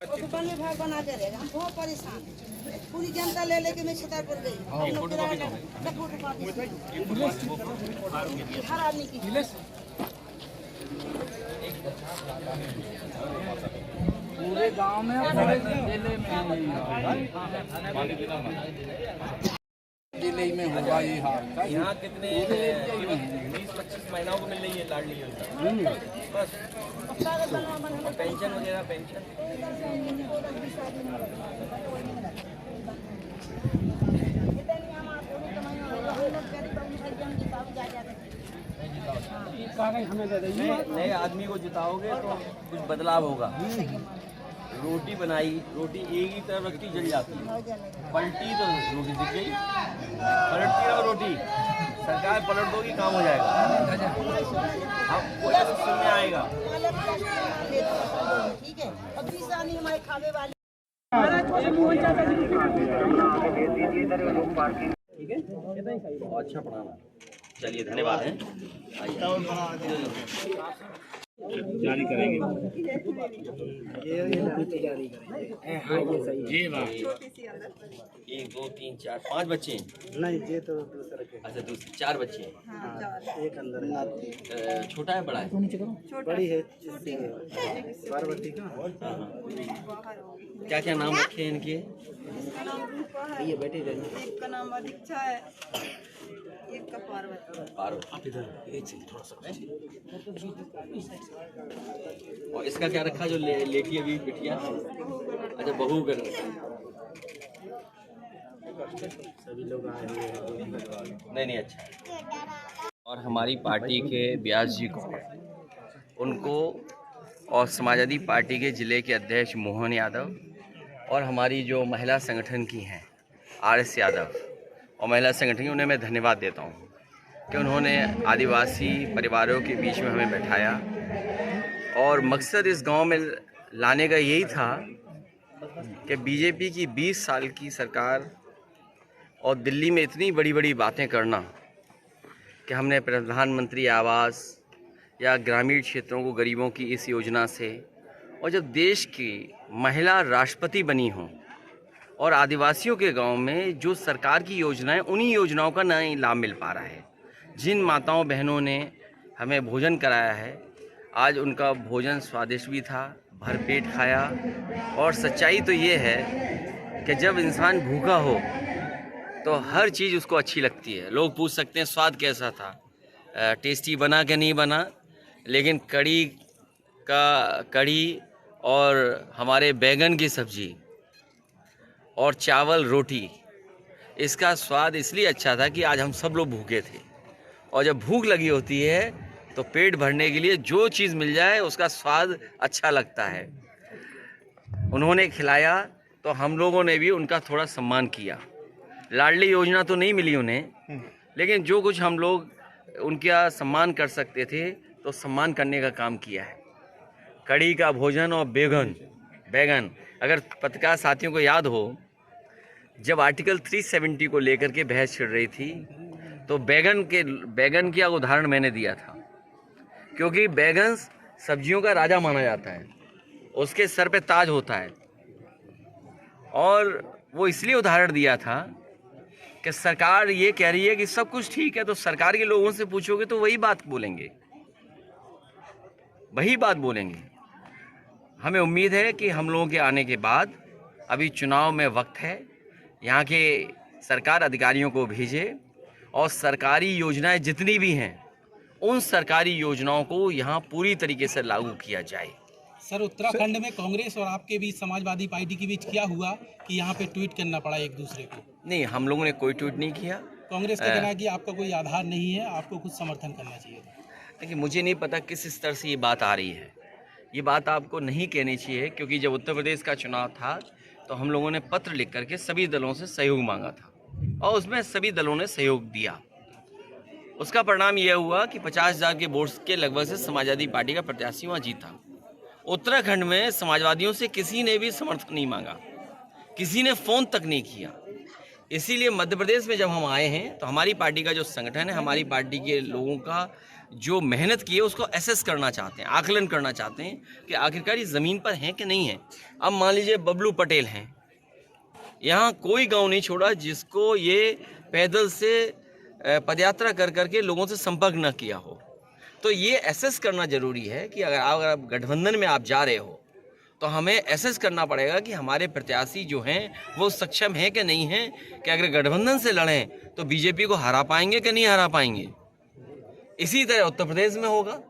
One विभाग बना के रहेगा, हम बहुत परेशान हैं। पूरी जनता ले लेके मैं छतरपुर गई, हर आदमी की पूरे गांव में जिले में होगा ये हाल। यहाँ कितने 20-25 महिलाओं को मिल रही है लाडली योजना, बस पेंशन वगैरह पेंशन। नए आदमी को जिताओगे तो कुछ बदलाव होगा। रोटी बनाई, रोटी एक ही तरफ रखती जल जाती है, पलटी तो रोटी दिख गई, पलटती रहो रोटी, सरकार पलट दोगी काम हो जाएगा। आपको ऐसा सुनने आएगा। ठीक है, अब 20 आदमी हमारे खावे वाले ठीक है, अच्छा पढ़ाना। चलिए धन्यवाद है। जारी करेंगे जी। 1 2 3 4 5 बच्चे नहीं, ये तो दूसरा के। अच्छा, दूसरे 4 बच्चे हैं। एक अंदर छोटा है बड़ा है? बड़ी है पार्वती का। क्या क्या नाम रखे हैं इनके? ये बेटी एक का नाम दीक्षा है, एक का पार्वती। आप इधर थोड़ा सा। और इसका क्या रखा जो लेटी अभी बिटिया? अच्छा, बहू कर सभी लोग आए हुए हैं। नहीं अच्छा। और हमारी पार्टी के व्यास जी को, उनको, और समाजवादी पार्टी के जिले के अध्यक्ष मोहन यादव, और हमारी जो महिला संगठन की हैं RS यादव और महिला संगठन की, उन्हें मैं धन्यवाद देता हूँ कि उन्होंने आदिवासी परिवारों के बीच में हमें बैठाया। और मकसद इस गांव में लाने का यही था कि बीजेपी की 20 साल की सरकार और दिल्ली में इतनी बड़ी बड़ी बातें करना कि हमने प्रधानमंत्री आवास या ग्रामीण क्षेत्रों को गरीबों की इस योजना से, और जब देश की महिला राष्ट्रपति बनी हों और आदिवासियों के गांव में जो सरकार की योजनाएं, उन्हीं योजनाओं का नहीं लाभ मिल पा रहा है। जिन माताओं बहनों ने हमें भोजन कराया है, आज उनका भोजन स्वादिष्ट भी था, भरपेट खाया। और सच्चाई तो ये है कि जब इंसान भूखा हो तो हर चीज़ उसको अच्छी लगती है। लोग पूछ सकते हैं स्वाद कैसा था, टेस्टी बना कि नहीं बना, लेकिन कड़ी और हमारे बैगन की सब्ज़ी और चावल रोटी, इसका स्वाद इसलिए अच्छा था कि आज हम सब लोग भूखे थे। और जब भूख लगी होती है तो पेट भरने के लिए जो चीज़ मिल जाए उसका स्वाद अच्छा लगता है। उन्होंने खिलाया तो हम लोगों ने भी उनका थोड़ा सम्मान किया। लाडली योजना तो नहीं मिली उन्हें, लेकिन जो कुछ हम लोग उनका सम्मान कर सकते थे तो सम्मान करने का काम किया है। कड़ी का भोजन और बैगन, अगर पत्रकार साथियों को याद हो, जब आर्टिकल 370 को लेकर के बहस छिड़ रही थी तो बैगन का उदाहरण मैंने दिया था, क्योंकि बैगन सब्जियों का राजा माना जाता है, उसके सर पे ताज होता है। और वो इसलिए उदाहरण दिया था कि सरकार ये कह रही है कि सब कुछ ठीक है, तो सरकार के लोगों से पूछोगे तो वही बात बोलेंगे। हमें उम्मीद है कि हम लोगों के आने के बाद, अभी चुनाव में वक्त है, यहाँ के सरकार अधिकारियों को भेजे और सरकारी योजनाएं जितनी भी हैं उन सरकारी योजनाओं को यहाँ पूरी तरीके से लागू किया जाए। सर, उत्तराखंड में कांग्रेस और आपके बीच, समाजवादी पार्टी के बीच क्या हुआ कि यहाँ पे ट्वीट करना पड़ा एक दूसरे को? नहीं, हम लोगों ने कोई ट्वीट नहीं किया। कांग्रेस का कहना है कि आपका कोई आधार नहीं है, आपको कुछ समर्थन करना चाहिए था। देखिए, मुझे नहीं पता किस स्तर से ये बात आ रही है। ये बात आपको नहीं कहनी चाहिए, क्योंकि जब उत्तर प्रदेश का चुनाव था तो हम लोगों ने पत्र लिख करके सभी दलों से सहयोग मांगा था और उसमें सभी दलों ने सहयोग दिया। उसका परिणाम यह हुआ कि 50,000 के वोट्स के लगभग से समाजवादी पार्टी का प्रत्याशी वहाँ जीता। उत्तराखंड में समाजवादियों से किसी ने भी समर्थन नहीं मांगा, किसी ने फ़ोन तक नहीं किया। इसीलिए मध्य प्रदेश में जब हम आए हैं तो हमारी पार्टी का जो संगठन है, हमारी पार्टी के लोगों का जो मेहनत की है उसको एसेस करना चाहते हैं, आकलन करना चाहते हैं कि आखिरकार ये ज़मीन पर हैं कि नहीं है। अब मान लीजिए बबलू पटेल हैं, यहाँ कोई गांव नहीं छोड़ा जिसको ये पैदल से पदयात्रा कर करके लोगों से संपर्क न किया हो। तो ये एसेस करना ज़रूरी है कि अगर आप गठबंधन में आप जा रहे हो तो हमें एसेस करना पड़ेगा कि हमारे प्रत्याशी जो हैं वो सक्षम हैं कि नहीं हैं, कि अगर गठबंधन से लड़ें तो बीजेपी को हरा पाएंगे कि नहीं हरा पाएंगे। इसी तरह उत्तर प्रदेश में होगा।